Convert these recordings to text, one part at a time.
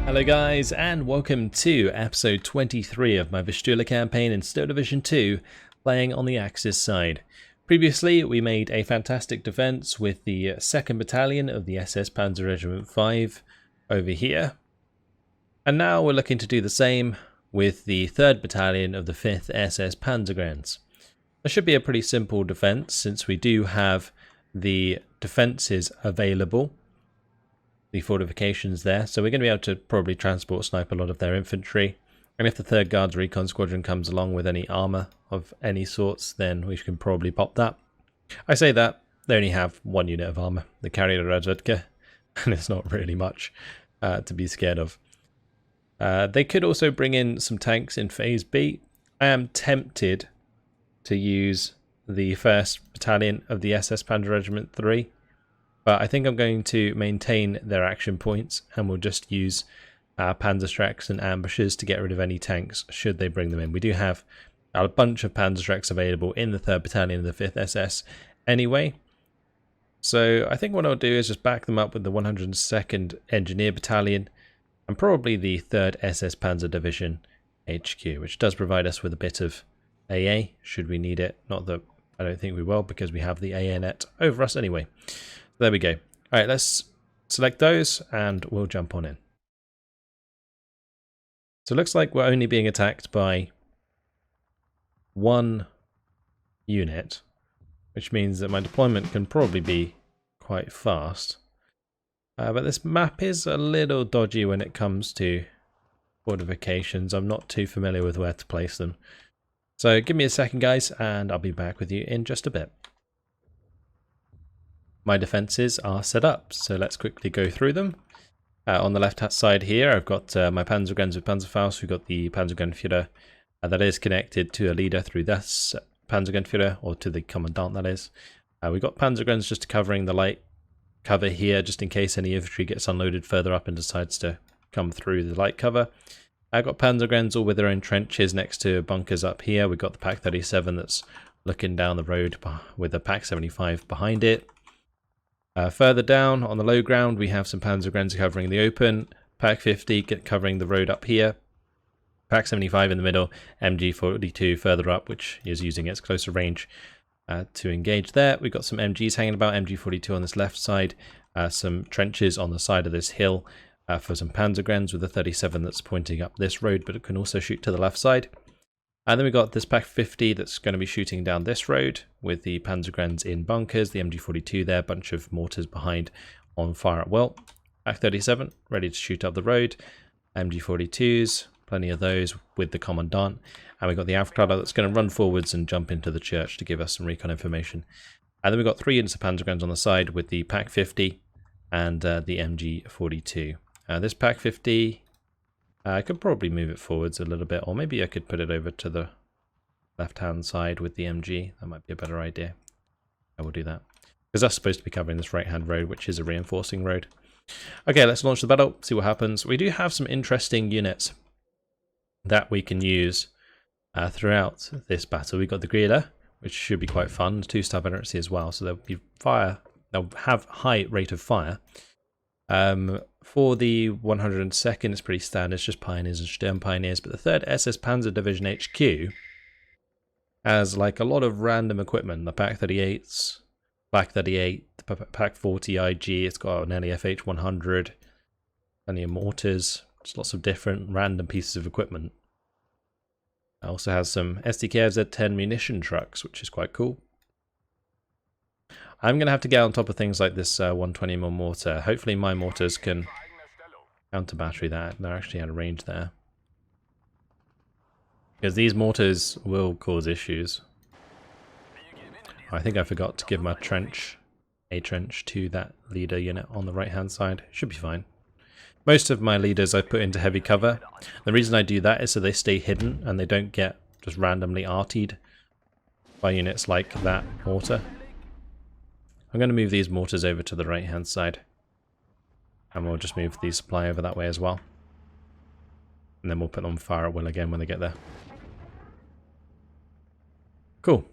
Hello guys, and welcome to episode 23 of my Vistula campaign in Steel Division 2, playing on the Axis side. Previously, we made a fantastic defense with the 2nd Battalion of the SS Panzer Regiment 5 over here. And now we're looking to do the same with the 3rd Battalion of the 5th SS Panzergrenz. This should be a pretty simple defense since we do have the defenses available. The fortifications there, so we're going to be able to probably transport snipe a lot of their infantry, and if the 3rd Guards Recon Squadron comes along with any armour of any sorts, then we can probably pop that. I say that, they only have 1 unit of armour, the carrier Razvedka, and it's not really much to be scared of. They could also bring in some tanks in Phase B. I am tempted to use the 1st Battalion of the SS Panzer Regiment 3. But I think I'm going to maintain their action points and we'll just use Panzerschrecks and ambushes to get rid of any tanks should they bring them in. We do have a bunch of Panzerschrecks available in the 3rd Battalion of the 5th SS anyway. So I think what I'll do is just back them up with the 102nd Engineer Battalion and probably the 3rd SS Panzer Division HQ, which does provide us with a bit of AA should we need it. Not that I don't think we will, because we have the AA net over us anyway. There we go. Alright, let's select those and we'll jump on in. So it looks like we're only being attacked by 1 unit, which means that my deployment can probably be quite fast. But this map is a little dodgy when it comes to fortifications. I'm not too familiar with where to place them. So give me a second, guys, and I'll be back with you in just a bit. My defences are set up, so let's quickly go through them. On the left hand side here, I've got my Panzergrenz with Panzerfaust. We've got the Panzergrenführer that is connected to a leader through this Panzergrenführer, or to the commandant that is. We've got Panzergrenz just covering the light cover here, just in case any infantry gets unloaded further up and decides to come through the light cover. I've got Panzergrenz all with their own trenches next to bunkers up here. We've got the Pak 37 that's looking down the road with the Pak 75 behind it. Further down on the low ground, we have some Panzergrenz covering the open, Pak 50 covering the road up here, Pak 75 in the middle, MG 42 further up, which is using its closer range to engage there. We've got some MGs hanging about, MG 42 on this left side, some trenches on the side of this hill for some Panzergrenz with the 37 that's pointing up this road, but it can also shoot to the left side. And then we've got this Pak 50 that's going to be shooting down this road with the Panzergrenz in bunkers, the MG42 there, bunch of mortars behind on fire at will. Pak 37 ready to shoot up the road, MG42s, plenty of those with the commandant. And we've got the Aufklärer that's going to run forwards and jump into the church to give us some recon information. And then we've got 3 units of Panzergrenz on the side with the Pak 50 and the MG42. This Pak 50... I could probably move it forwards a little bit, or maybe I could put it over to the left-hand side with the MG. That might be a better idea. I will do that. Because that's supposed to be covering this right-hand road, which is a reinforcing road. Okay, let's launch the battle, see what happens. We do have some interesting units that we can use throughout this battle. We've got the Griller, which should be quite fun. 2-star veterancy as well, so they'll have high rate of fire. For the 102nd, it's pretty standard, it's just Pioneers and Sturm Pioneers, but the 3rd SS Panzer Division HQ has like a lot of random equipment. The Pak 38s, Pak 38, the Pak 40 IG, it's got an LEFH 100, plenty of mortars, just lots of different random pieces of equipment. It also has some SDK Z10 munition trucks, which is quite cool. I'm going to have to get on top of things like this 120mm mortar. Hopefully my mortars can counter battery that. They're actually out of range there. Because these mortars will cause issues. I think I forgot to give my trench to that leader unit on the right hand side. Should be fine. Most of my leaders I put into heavy cover. The reason I do that is so they stay hidden and they don't get just randomly artied by units like that mortar. I'm going to move these mortars over to the right hand side, and we'll just move the supply over that way as well, and then we'll put them on fire at will again when they get there. Cool.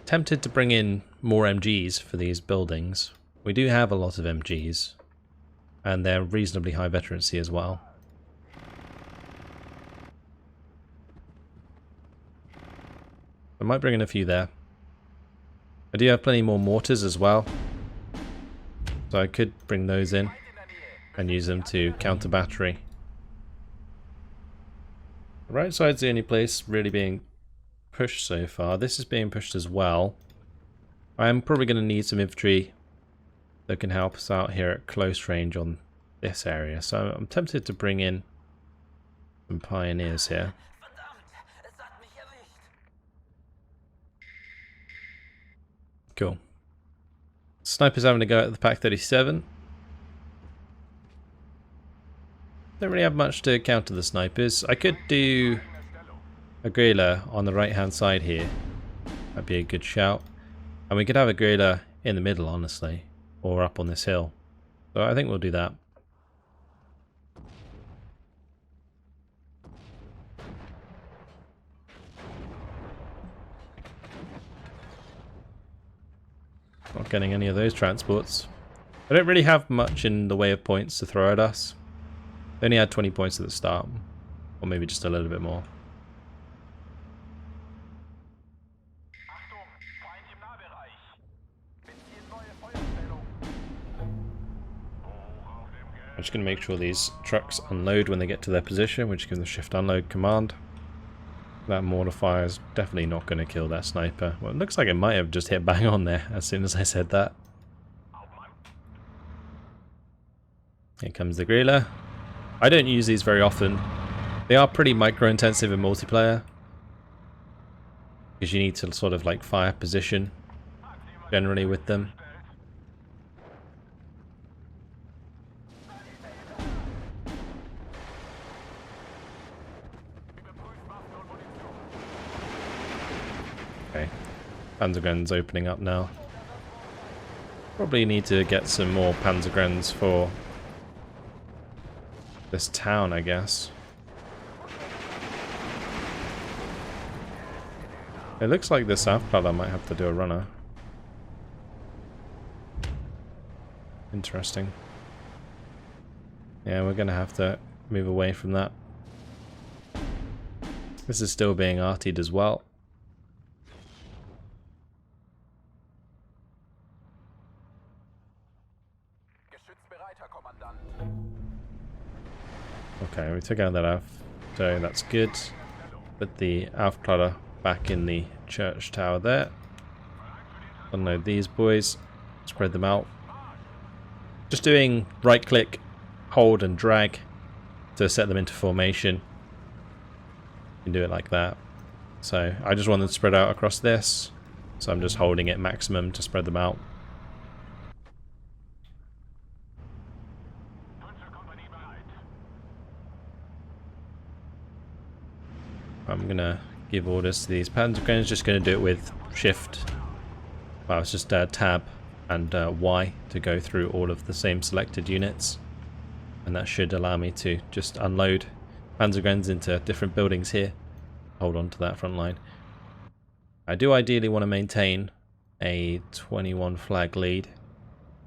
Tempted to bring in more MGs for these buildings, We do have a lot of MGs, and they're reasonably high veterancy as well. I might bring in a few there. I do have plenty more mortars as well, so I could bring those in and use them to counter battery. The right side's the only place really being pushed so far. This is being pushed as well. I am probably going to need some infantry that can help us out here at close range on this area, so I'm tempted to bring in some pioneers here. Cool. Snipers having to go at the Pak 37. Don't really have much to counter the snipers. I could do a grailer on the right hand side here. That'd be a good shout. And we could have a grailer in the middle, honestly, or up on this hill. So I think we'll do that. Not getting any of those transports. I don't really have much in the way of points to throw at us. They only had 20 points at the start, or maybe just a little bit more. I'm just going to make sure these trucks unload when they get to their position, which gives them the shift unload command. That mortar fire is definitely not going to kill that sniper. Well, it looks like it might have just hit bang on there as soon as I said that. Here comes the grailer. I don't use these very often. They are pretty micro intensive in multiplayer, because you need to sort of like fire position generally with them. Okay, Panzergren's opening up now. Probably need to get some more Panzergrens for this town, I guess. It looks like the South Platte might have to do a runner. Interesting. Yeah, we're gonna have to move away from that. This is still being artied as well. Okay, we took out that Alf, so that's good. Put the Aufkladder back in the church tower there. Unload these boys, spread them out. Just doing right click, hold and drag to set them into formation. You can do it like that. So I just want them to spread out across this, so I'm just holding it maximum to spread them out. I'm gonna give orders to these Panzergrenadiers, just gonna do it with shift. Well, it's just tab and Y to go through all of the same selected units. And that should allow me to just unload Panzergrens into different buildings here. Hold on to that front line. I do ideally want to maintain a 21 flag lead,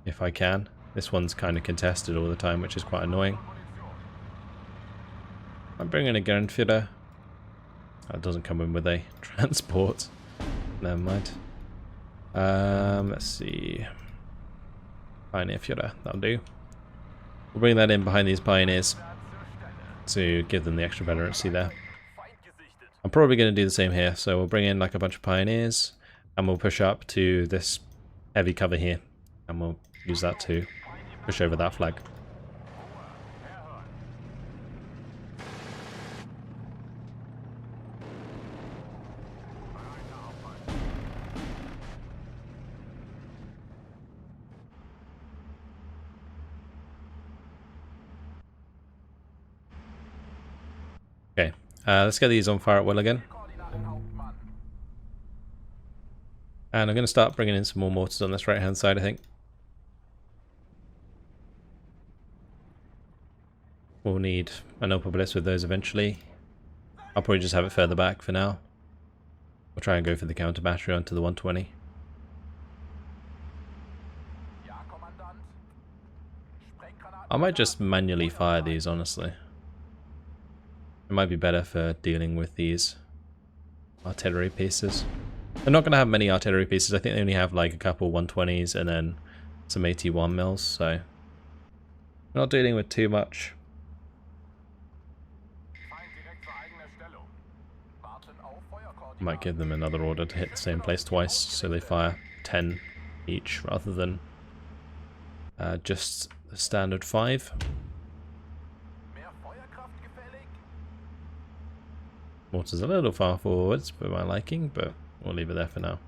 if I can. This one's kind of contested all the time, which is quite annoying. I'm bringing a Grenführer. That doesn't come in with a transport. Never mind. Let's see. Pioneer Führer, that'll do. We'll bring that in behind these pioneers to give them the extra veterancy there. I'm probably going to do the same here, so we'll bring in like a bunch of pioneers and we'll push up to this heavy cover here and we'll use that to push over that flag. Okay, let's get these on fire at will again. And I'm going to start bringing in some more mortars on this right hand side, I think. We'll need an upper blitz with those eventually. I'll probably just have it further back for now. We'll try and go for the counter battery onto the 120. I might just manually fire these, honestly. It might be better for dealing with these artillery pieces. They're not going to have many artillery pieces. I think they only have like a couple 120s and then some 81 mils, so not dealing with too much. Might give them another order to hit the same place twice, so they fire 10 each rather than just the standard 5. Mortar's a little far forwards for my liking, but we'll leave it there for now.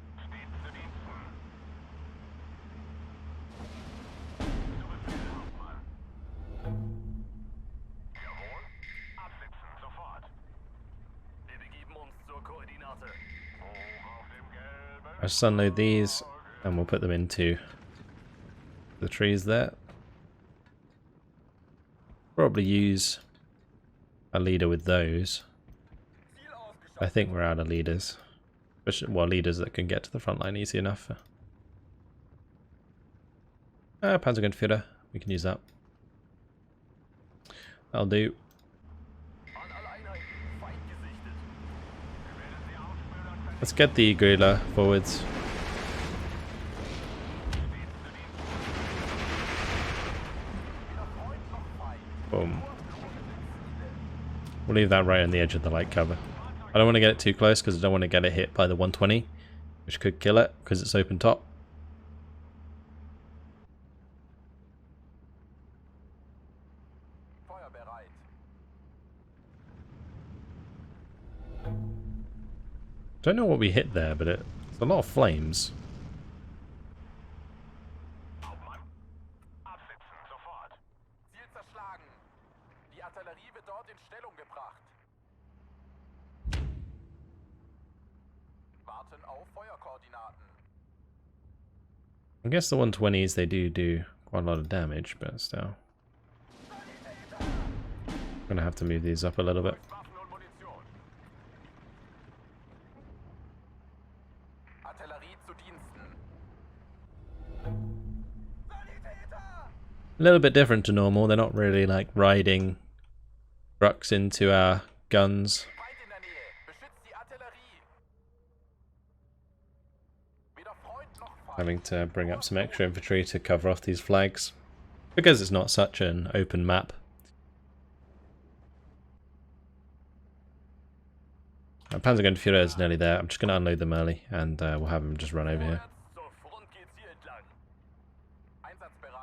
I'll just unload these and we'll put them into the trees there. Probably use a leader with those. I think we're out of leaders. Especially, well, leaders that can get to the front line easy enough. Panzergrenadier, we can use that. That'll do. Let's get the guerrilla forwards. Boom. We'll leave that right on the edge of the light cover. I don't want to get it too close because I don't want to get it hit by the 120, which could kill it because it's open top. Don't know what we hit there, but it's a lot of flames. I guess the 120s, they do quite a lot of damage, but still. I'm gonna have to move these up a little bit. A little bit different to normal. They're not really like riding trucks into our guns. Having to bring up some extra infantry to cover off these flags because it's not such an open map. Panzergrenadier is nearly there. I'm just going to unload them early and we'll have them just run over here.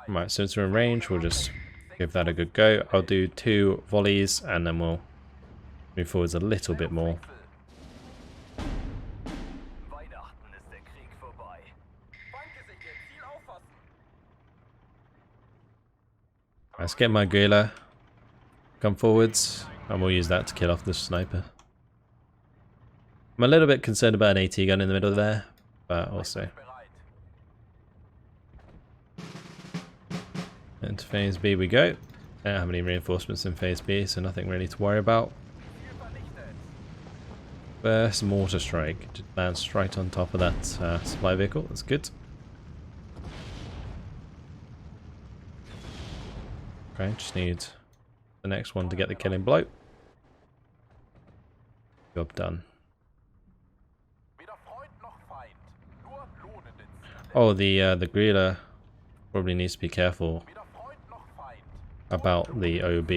Right, since we're in range, we'll just give that a good go. I'll do 2 volleys and then we'll move forwards a little bit more. Let's get my guerrilla. Come forwards and we'll use that to kill off the sniper. I'm a little bit concerned about an AT gun in the middle there, but also. Into phase B we go. Don't have any reinforcements in phase B, so nothing really to worry about. First mortar strike. Just lands right on top of that supply vehicle. That's good. Okay, just need the next one to get the killing blow. Job done. Oh, the guerrilla probably needs to be careful about the OB.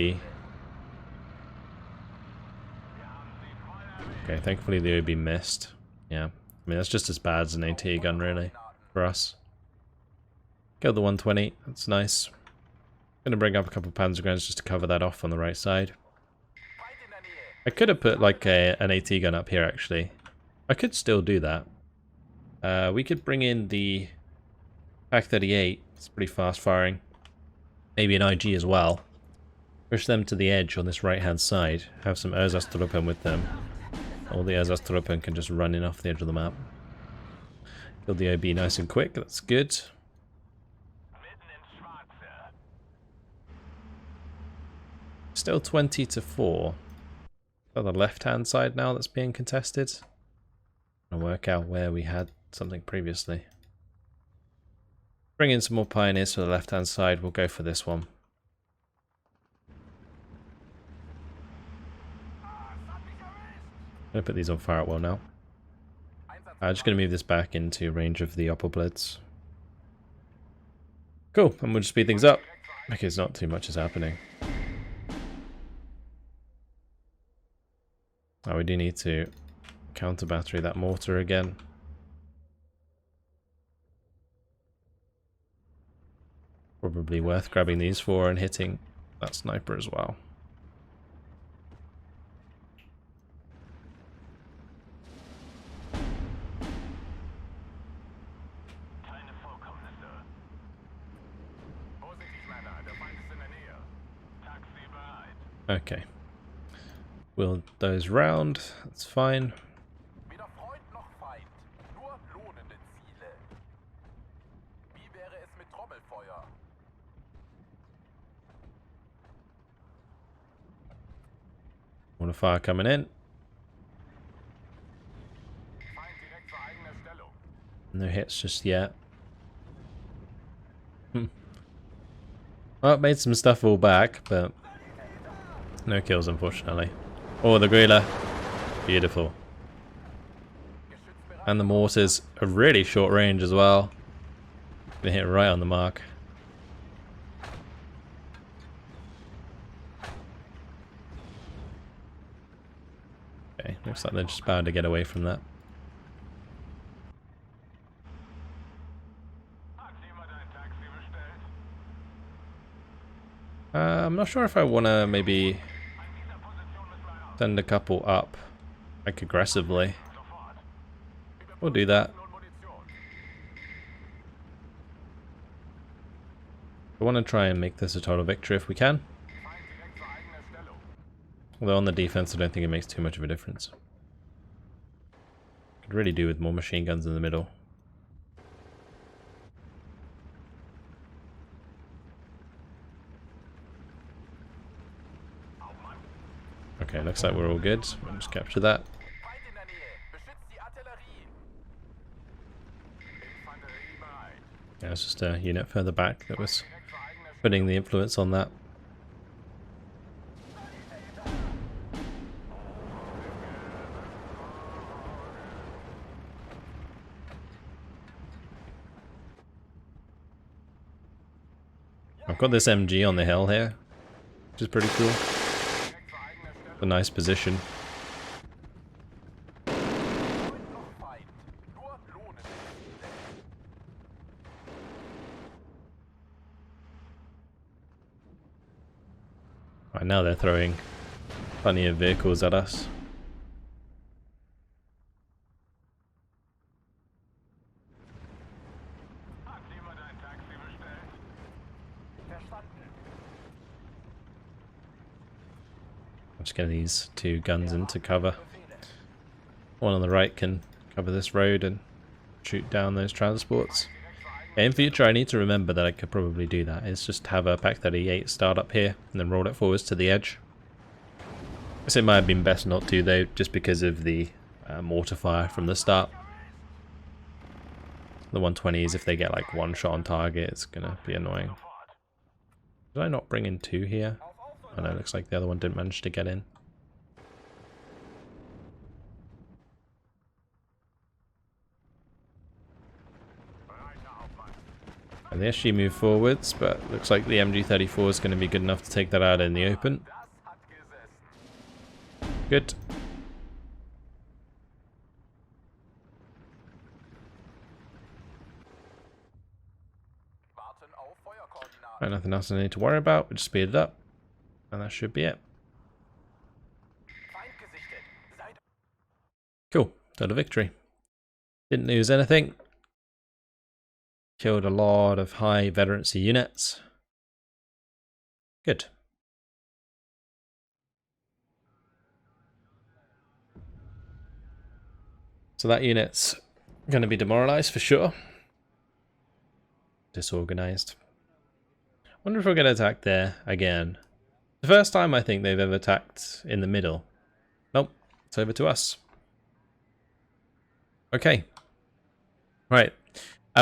Okay, thankfully the OB missed. Yeah, I mean that's just as bad as an AT gun really for us. Kill the 120, that's nice. Gonna bring up a couple of Panzergrens just to cover that off on the right side. I could have put like an AT gun up here actually. I could still do that. We could bring in the Pak-38, it's pretty fast firing. Maybe an IG as well. Push them to the edge on this right hand side. Have some Ersatztruppen with them. All the Ersatztruppen can just run in off the edge of the map. Kill the OB nice and quick, that's good. Still 20-4. On the left hand side now that's being contested. I'll work out where we had something previously. Bring in some more pioneers for the left hand side, we'll go for this one. I'm going to put these on fire at will now. I'm just going to move this back into range of the upper blitz. Cool, and we'll just speed things up because not too much is happening. Oh, we do need to counter battery that mortar again. Probably worth grabbing these 4 and hitting that sniper as well. Okay. Wheel those round, that's fine. Mortar fire coming in. No hits just yet. Well, it made some stuff fall back, but no kills unfortunately. Oh, the Grilla. Beautiful. And the mortars are really short range as well. They hit right on the mark. Okay, looks like they're just bound to get away from that. I'm not sure if I want to maybe send a couple up, like aggressively. We'll do that. I want to try and make this a total victory if we can. Although on the defense I don't think it makes too much of a difference. Could really do with more machine guns in the middle. Okay, looks like we're all good. We'll just capture that. Yeah, it's just a unit further back that was putting the influence on that. I've got this MG on the hill here, which is pretty cool. A nice position. Right, now they're throwing plenty of vehicles at us. I'll just get these 2 guns into cover. One on the right can cover this road and shoot down those transports. In future I need to remember that I could probably do that, is just have a Pack 38 start up here and then roll it forwards to the edge. I guess it might have been best not to though, just because of the mortar fire from the start. The 120s, if they get like 1 shot on target, it's gonna be annoying. Did I not bring in 2 here? Oh no, it looks like the other one didn't manage to get in. And the SG move forwards, but looks like the MG34 is going to be good enough to take that out in the open. Good. Right, nothing else I need to worry about, we'll just speed it up. And that should be it. Cool, total victory. Didn't lose anything. Killed a lot of high veterancy units. Good. So that unit's going to be demoralized for sure. Disorganized. Wonder if we'll get attacked there again. The first time I think they've ever attacked in the middle. Nope, it's over to us. Okay. Right.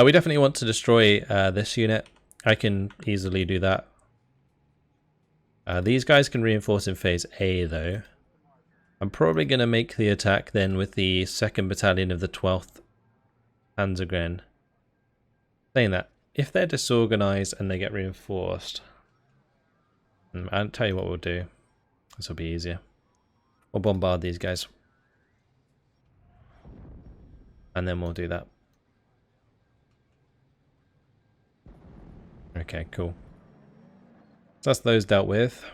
We definitely want to destroy this unit. I can easily do that. These guys can reinforce in phase A though. I'm probably going to make the attack then with the 2nd Battalion of the 12th Panzergren. Saying that, if they're disorganized and they get reinforced, I'll tell you what we'll do. This will be easier. We'll bombard these guys. And then we'll do that. Okay, cool. So that's those dealt with.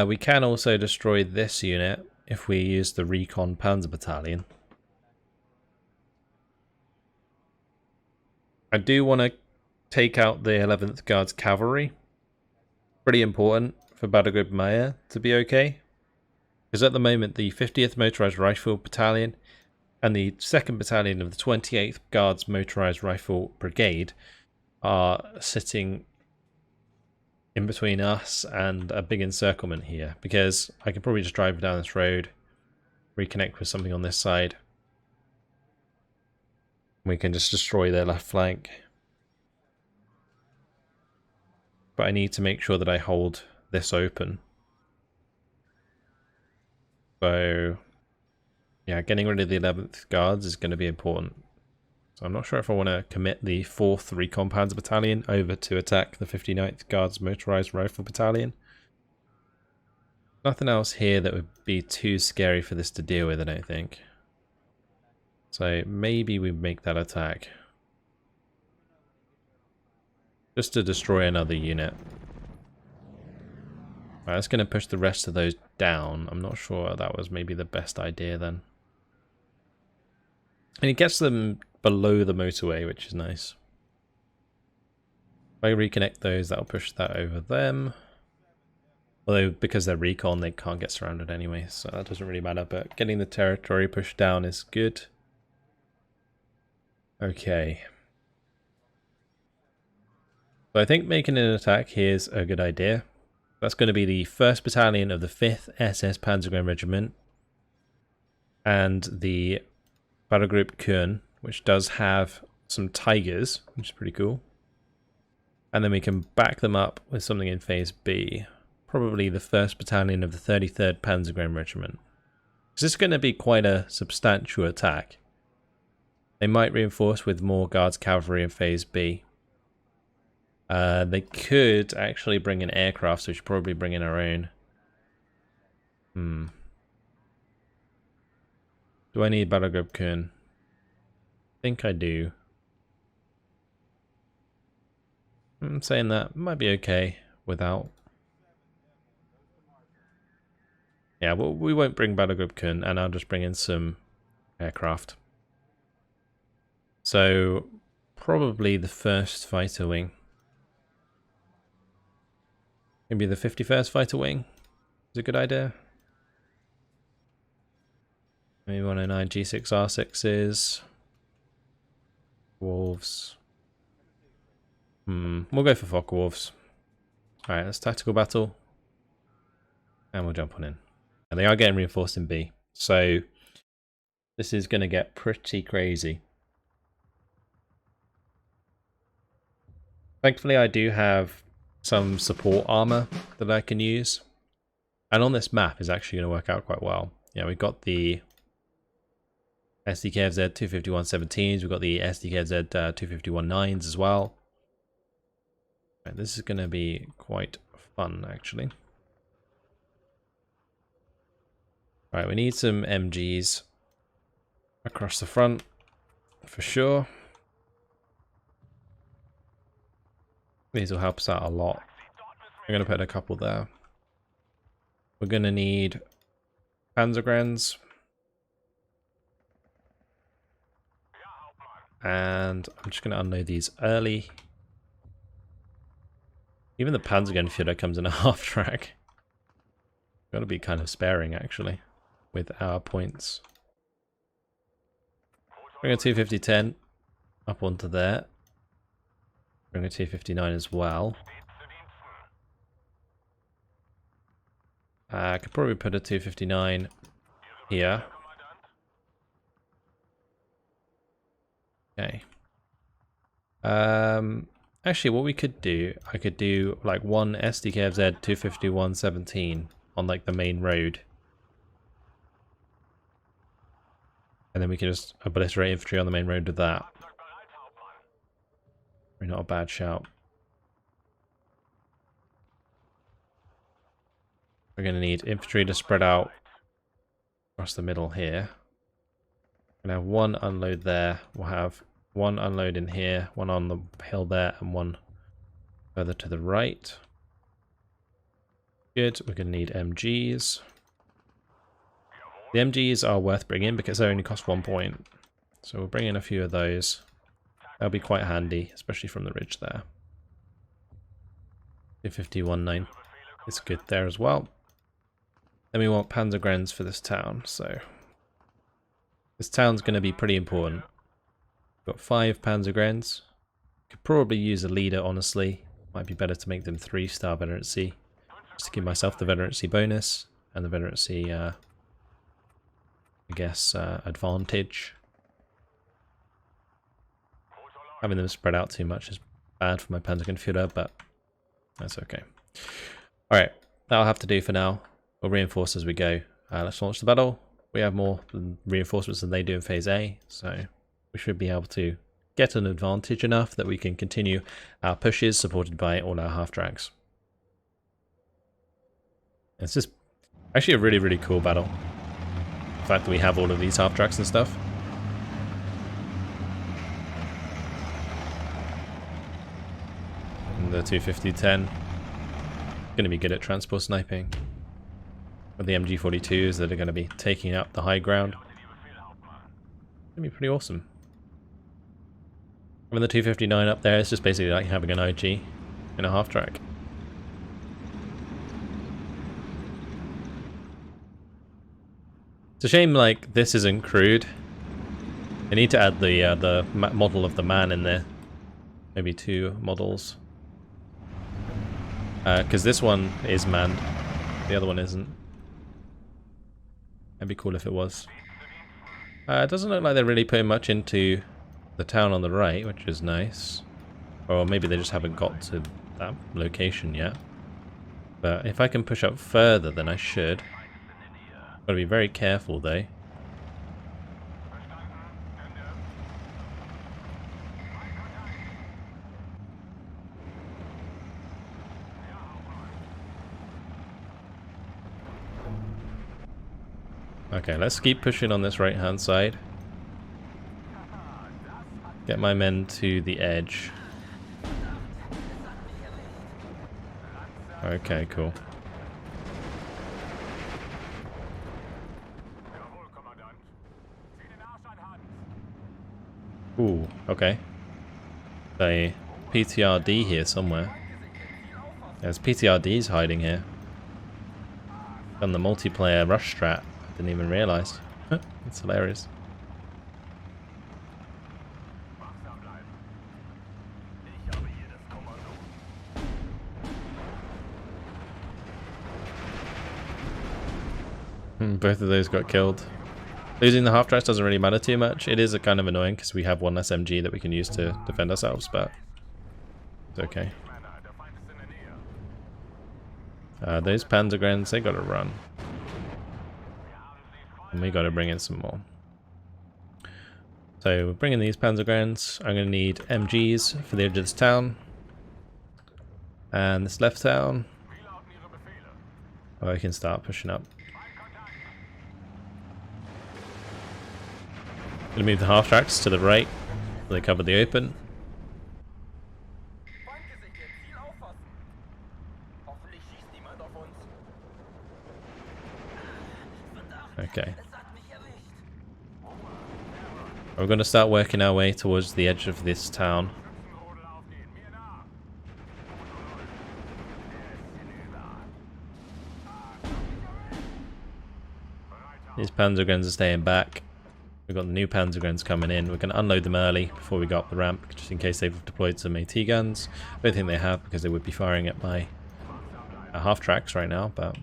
We can also destroy this unit if we use the Recon Panzer Battalion. I do want to take out the 11th Guards Cavalry. Pretty important for Battle Group Maya to be okay. Because at the moment the 50th Motorized Rifle Battalion and the 2nd Battalion of the 28th Guards Motorized Rifle Brigade are sitting in between us and a big encirclement here, because I can probably just drive down this road, reconnect with something on this side. We can just destroy their left flank. But I need to make sure that I hold this open. So, yeah, getting rid of the 11th Guards is going to be important. So I'm not sure if I want to commit the 4th Recon Panzer Battalion over to attack the 59th Guards Motorized Rifle Battalion. Nothing else here that would be too scary for this to deal with, I don't think. So maybe we make that attack. Just to destroy another unit. Right, that's going to push the rest of those down. I'm not sure that was maybe the best idea then. And it gets them below the motorway, which is nice. If I reconnect those, that'll push that over them. Although, because they're recon, they can't get surrounded anyway, so that doesn't really matter. But getting the territory pushed down is good. Okay. So I think making an attack here is a good idea. That's going to be the 1st Battalion of the 5th SS Panzergren Regiment. And the Battle Group Köln, which does have some Tigers, which is pretty cool. And then we can back them up with something in Phase B. Probably the 1st Battalion of the 33rd Panzergren Regiment. Because this is going to be quite a substantial attack. They might reinforce with more Guards Cavalry in Phase B. They could actually bring in aircraft, so we should probably bring in our own. Do I need Battle Group Köln? I think I do. I'm saying that might be okay without. Yeah, well, we won't bring Battle Group Köln, and I'll just bring in some aircraft. So, probably the 1st Fighter Wing. Maybe the 51st Fighter Wing is a good idea. Maybe 109 G6R6s. Wolves. We'll go for Focke-Wulfs. Alright, that's tactical battle. And we'll jump on in. And they are getting reinforced in B. So this is going to get pretty crazy. Thankfully, I do have some support armor that I can use. And on this map is actually going to work out quite well. Yeah, we've got the SDKFZ 251-17s, we've got the SDKFZ 251-9s as well. Right, this is going to be quite fun, actually. Right, we need some MGs across the front, for sure. These will help us out a lot. I'm going to put a couple there. We're going to need Panzergrens. And I'm just going to unload these early. Even the Panzergrenführer comes in a half track. Got to be kind of sparing, actually, with our points. Bring a 250-10 up onto there. Bring a 259 as well. I could probably put a 259 here. Okay. Actually, what we could do, I could do like one SDKFZ 251-17 on like the main road. And then we can just obliterate infantry on the main road with that. Not a bad shout. We're going to need infantry to spread out across the middle here. We're going to have one unload there. We'll have one unload in here, one on the hill there, and one further to the right. Good. We're going to need MGs. The MGs are worth bringing because they only cost 1 point. So we'll bring in a few of those. That'll be quite handy, especially from the ridge there. 251.9 is good there as well. Then we want Panzergrenz for this town, so this town's going to be pretty important. We've got 5 Panzergrenz. Could probably use a leader, honestly. Might be better to make them 3-star veterancy, just to give myself the veterancy bonus and the veterancy, I guess, advantage. Having them spread out too much is bad for my Panzergrenführer, but that's okay. Alright, that'll have to do for now. We'll reinforce as we go. Let's launch the battle. We have more reinforcements than they do in Phase A, so we should be able to get an advantage enough that we can continue our pushes supported by all our half-tracks. It's just actually a really, really cool battle. The fact that we have all of these half-tracks and stuff. And the 250-10 going to be good at transport sniping. With the MG42s that are going to be taking up the high ground. It's going to be pretty awesome. Having the 259 up there, it's just basically like having an IG in a half-track. It's a shame like this isn't crewed. They need to add the model of the man in there. Maybe 2 models. Because this one is manned, the other one isn't. That'd be cool if it was. It doesn't look like they're really putting much into the town on the right, which is nice. Or maybe they just haven't got to that location yet. But if I can push up further, then I should. Gotta be very careful though. Okay, let's keep pushing on this right hand side. Get my men to the edge. Okay, cool. Ooh, okay. A PTRD here somewhere. There's PTRDs hiding here. On the multiplayer rush strat. Didn't even realise. It's hilarious. Both of those got killed. Losing the half-tracks doesn't really matter too much. It is a kind of annoying because we have one less MG that we can use to defend ourselves, but it's okay. Those Panzergrenz, they gotta run. And we gotta bring in some more. So we're bringing these Panzergrenz. I'm gonna need MGs for the edge of this town. And this left town. Oh, I can start pushing up. Gonna move the half-tracks to the right, so they cover the open. Okay. We're going to start working our way towards the edge of this town. These Panzergrenz are staying back. We've got the new Panzergrenz coming in. We're going to unload them early before we go up the ramp, just in case they've deployed some AT guns. I don't think they have, because they would be firing at my half-tracks right now, but...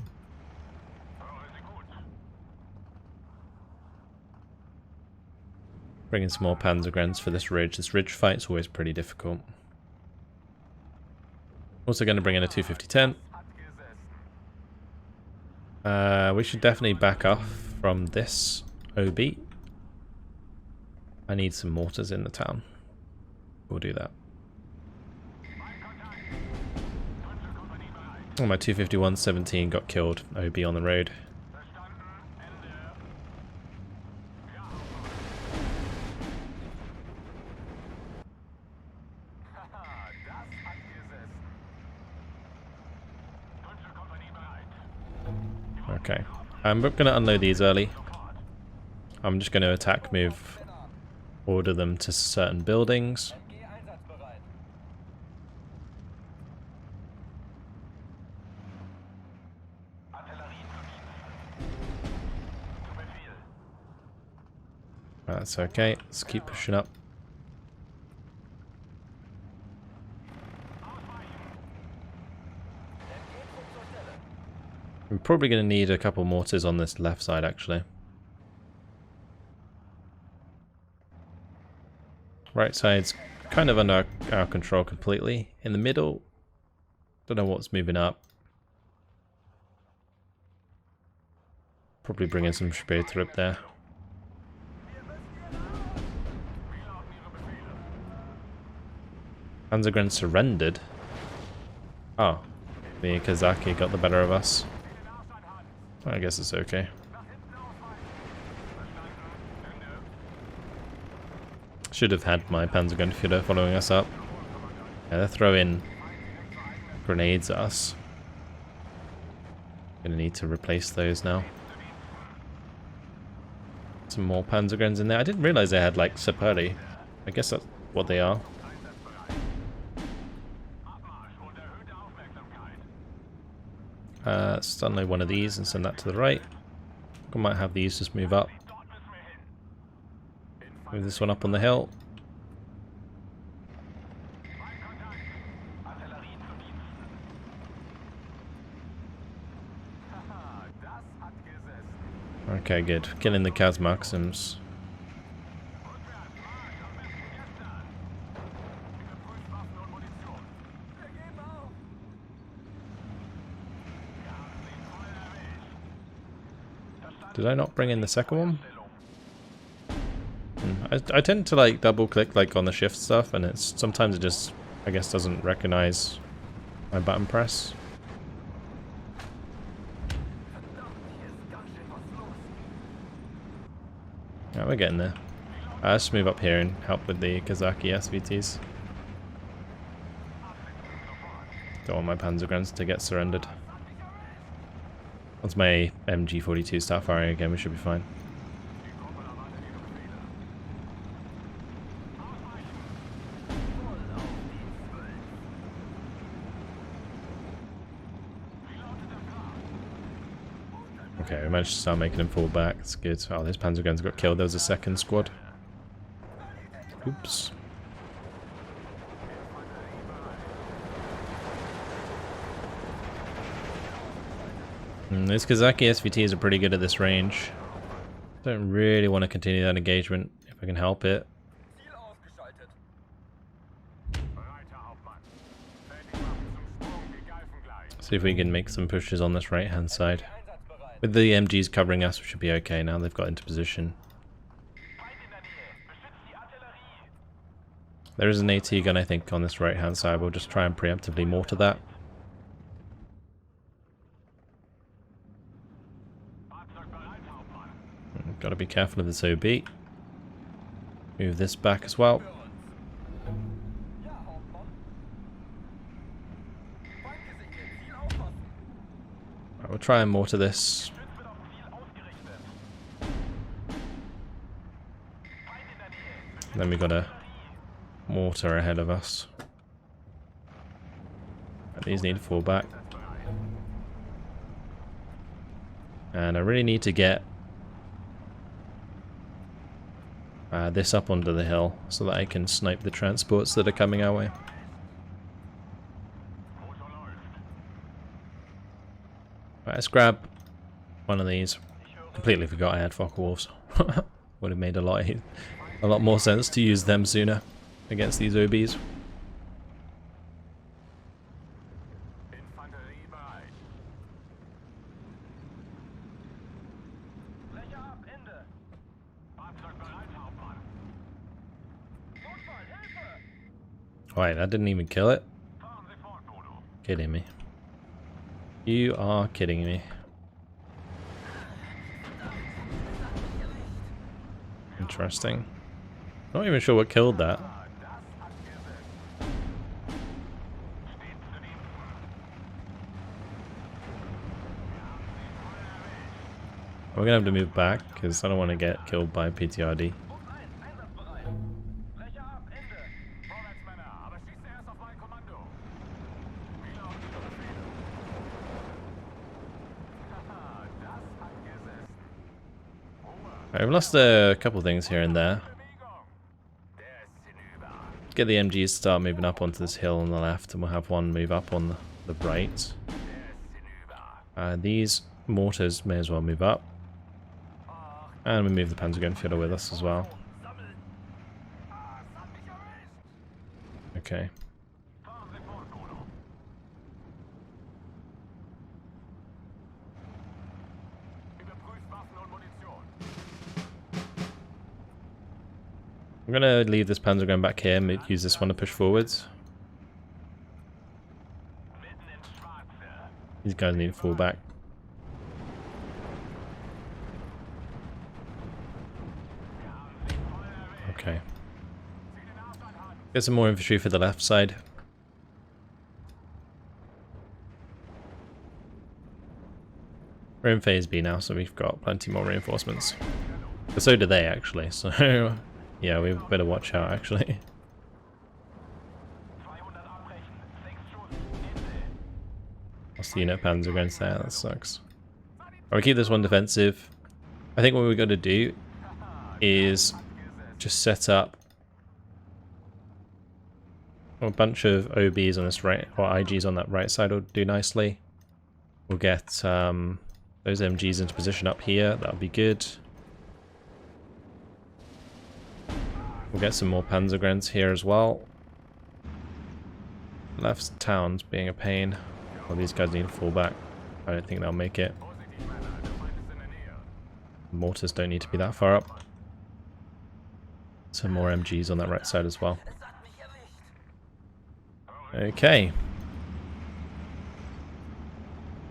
Bringing some more Panzergrenz for this ridge. This ridge fight's always pretty difficult. Also going to bring in a 250-10. We should definitely back off from this OB. I need some mortars in the town. We'll do that. Oh, my 251-17 got killed. OB on the road. Okay. I'm going to unload these early. I'm just going to attack, move, order them to certain buildings. That's okay. Let's keep pushing up. I'm probably going to need a couple mortars on this left side, actually. Right side's kind of under our control completely. In the middle, don't know what's moving up. Probably bringing some Später up there. Panzergren surrendered. Oh, the Kazaki got the better of us. I guess it's okay. Should have had my Panzergrenführer following us up. Yeah, they're throwing grenades at us. Gonna need to replace those now. Some more Panzergrens in there. I didn't realize they had like Saperi. I guess that's what they are. Let's unload one of these and send that to the right. I might have these just move up. Move this one up on the hill. Okay, good. Killing the Kazmaxims. Did I not bring in the second one? I tend to like double click like on the shift stuff, and it's sometimes it just I guess doesn't recognize my button press. Yeah, we're getting there. Let's move up here and help with the Kazaki SVTs. Don't want my Panzergrens to get surrendered. Once my MG42 start firing again, we should be fine. Okay, we managed to start making him fall back. That's good. Oh, those Panzergrens got killed. There was a second squad. Oops. Those Kazaki SVTs are pretty good at this range. Don't really want to continue that engagement if I can help it. See if we can make some pushes on this right hand side. With the MGs covering us, we should be okay now. They've got into position. There is an AT gun, I think, on this right hand side. We'll just try and preemptively mortar that. Got to be careful of this OB. Move this back as well. Right, we'll try and mortar this. Then we got a mortar ahead of us. These need to fall back. And I really need to get this up onto the hill so that I can snipe the transports that are coming our way. Right, let's grab one of these. Completely forgot I had Focke-Wulfs. Would have made a lot more sense to use them sooner against these OBs. Wait, that didn't even kill it? Kidding me. You are kidding me. Interesting. Not even sure what killed that. We're gonna have to move back because I don't want to get killed by PTRD. I've lost a couple things here and there. Get the MGs to start moving up onto this hill on the left, and we'll have one move up on the right. These mortars may as well move up. And we move the Panzergrenfjäger with us as well. Okay. I'm gonna leave this Panzergren back here and use this one to push forwards. These guys need to fall back. Okay. Get some more infantry for the left side. We're in phase B now, so we've got plenty more reinforcements. But so do they actually, so yeah, we better watch out actually. Lost the unit Panzergrens there, that sucks. Alright, keep this one defensive. I think what we're going to do is just set up a bunch of OBs on this right, or IGs on that right side will do nicely. We'll get those MGs into position up here, that'll be good. We'll get some more Panzergrens here as well. Left town's being a pain. Well, these guys need to fall back. I don't think they'll make it. Mortars don't need to be that far up. Some more MGs on that right side as well. Okay.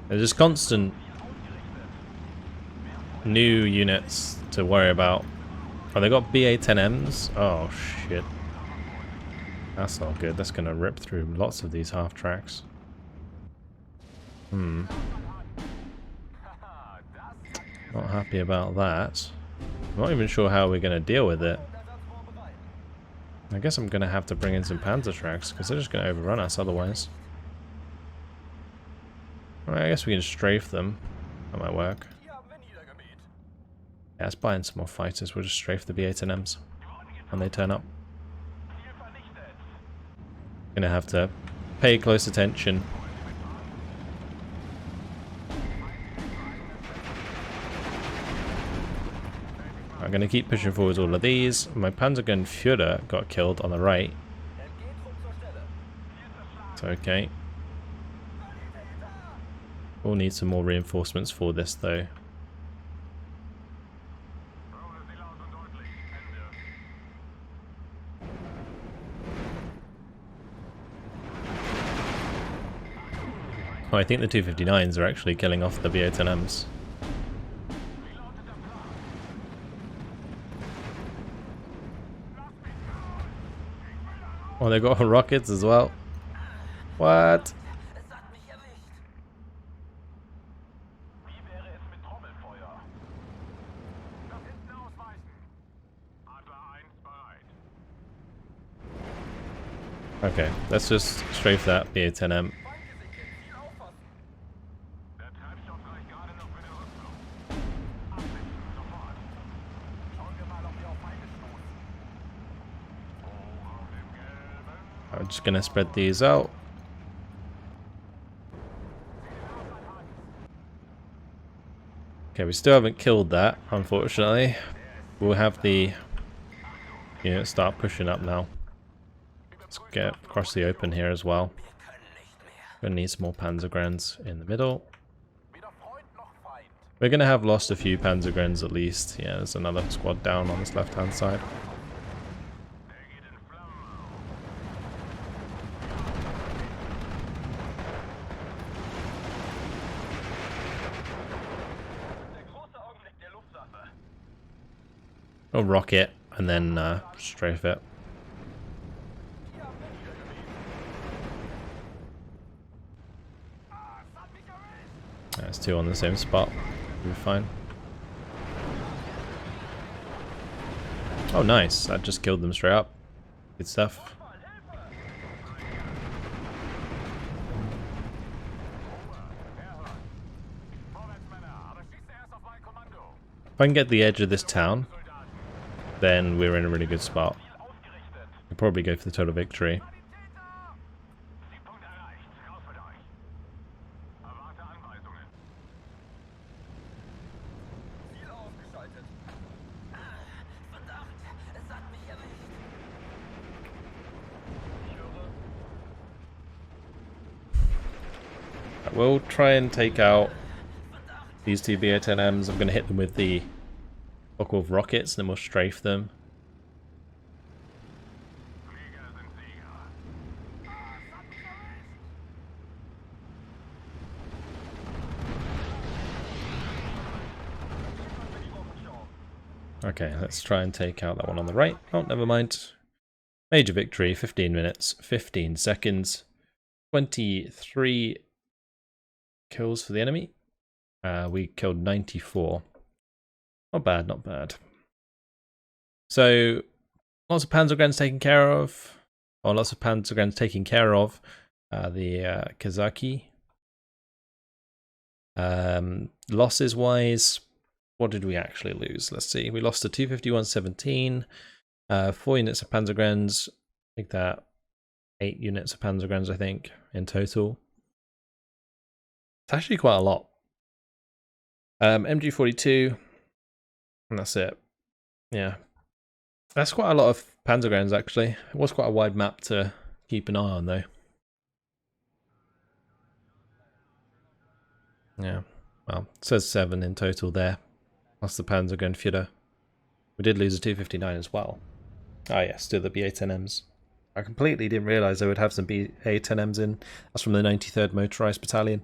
There's just constant new units to worry about. Oh, they got BA-10Ms? Oh, shit. That's not good. That's going to rip through lots of these half-tracks. Not happy about that. I'm not even sure how we're going to deal with it. I guess I'm going to have to bring in some panzer tracks, because they're just going to overrun us otherwise. Well, I guess we can strafe them. That might work. Yeah, let's buy in some more fighters. We'll just strafe the BA-10Ms when they turn up. Gonna have to pay close attention. I'm gonna keep pushing forwards all of these. My Panzergrenfjäger got killed on the right. It's okay. We'll need some more reinforcements for this though. Oh, I think the 259s are actually killing off the BA-10Ms. Oh, they've got rockets as well. What? Okay, let's just strafe that BA-10M. I'm just gonna spread these out. Okay, we still haven't killed that, unfortunately. We'll have the unit start pushing up now. Let's get across the open here as well. Gonna need some more Panzergrens in the middle. We're gonna have lost a few Panzergrens at least. Yeah, there's another squad down on this left-hand side. Or rocket, and then strafe it. That's 2 on the same spot. We'll be fine. Oh, nice. That just killed them straight up. Good stuff. If I can get the edge of this town, then we're in a really good spot. We'll probably go for the total victory. We'll try and take out these 2 VA-10Ms. I'm going to hit them with the Buckwolf rockets, and then we'll strafe them. Okay, let's try and take out that one on the right. Oh, never mind. Major victory, 15 minutes, 15 seconds, 23 kills for the enemy. We killed 94. Not bad, not bad. So, lots of Panzergrens taken care of. Or lots of Panzergrens taking care of. The Kazaki. Losses wise, what did we actually lose? Let's see. We lost a 251-17. 4 units of Panzergrens. Like that. 8 units of Panzergrens, I think, in total. It's actually quite a lot. MG42, and that's it. Yeah. That's quite a lot of Panzergrens, actually. It was quite a wide map to keep an eye on, though. Yeah. Well, it says 7 in total there. That's the Panzergren Führer. We did lose a 259 as well. Oh yeah, still the BA-10Ms. I completely didn't realise they would have some BA-10Ms in. That's from the 93rd Motorised Battalion.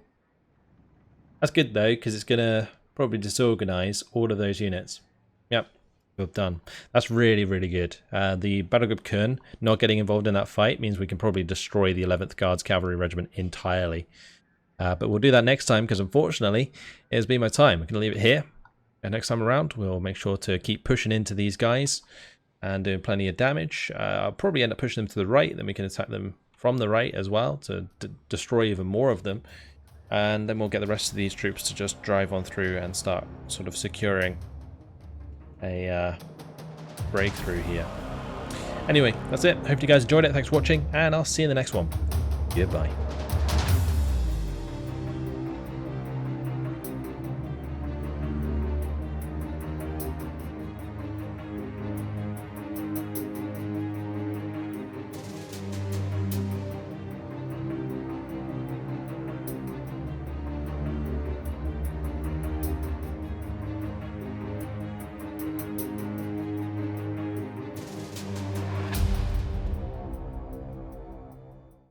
That's good though, because it's going to probably disorganise all of those units. Yep, well done. That's really, really good. The Battle Group Kern not getting involved in that fight means we can probably destroy the 11th Guards Cavalry Regiment entirely. But we'll do that next time, because unfortunately, it has been my time. We're going to leave it here. And next time around, we'll make sure to keep pushing into these guys and doing plenty of damage. I'll probably end up pushing them to the right, then we can attack them from the right as well to destroy even more of them. And then we'll get the rest of these troops to just drive on through and start sort of securing a breakthrough here. Anyway, that's it. Hope you guys enjoyed it. Thanks for watching, and I'll see you in the next one. Goodbye.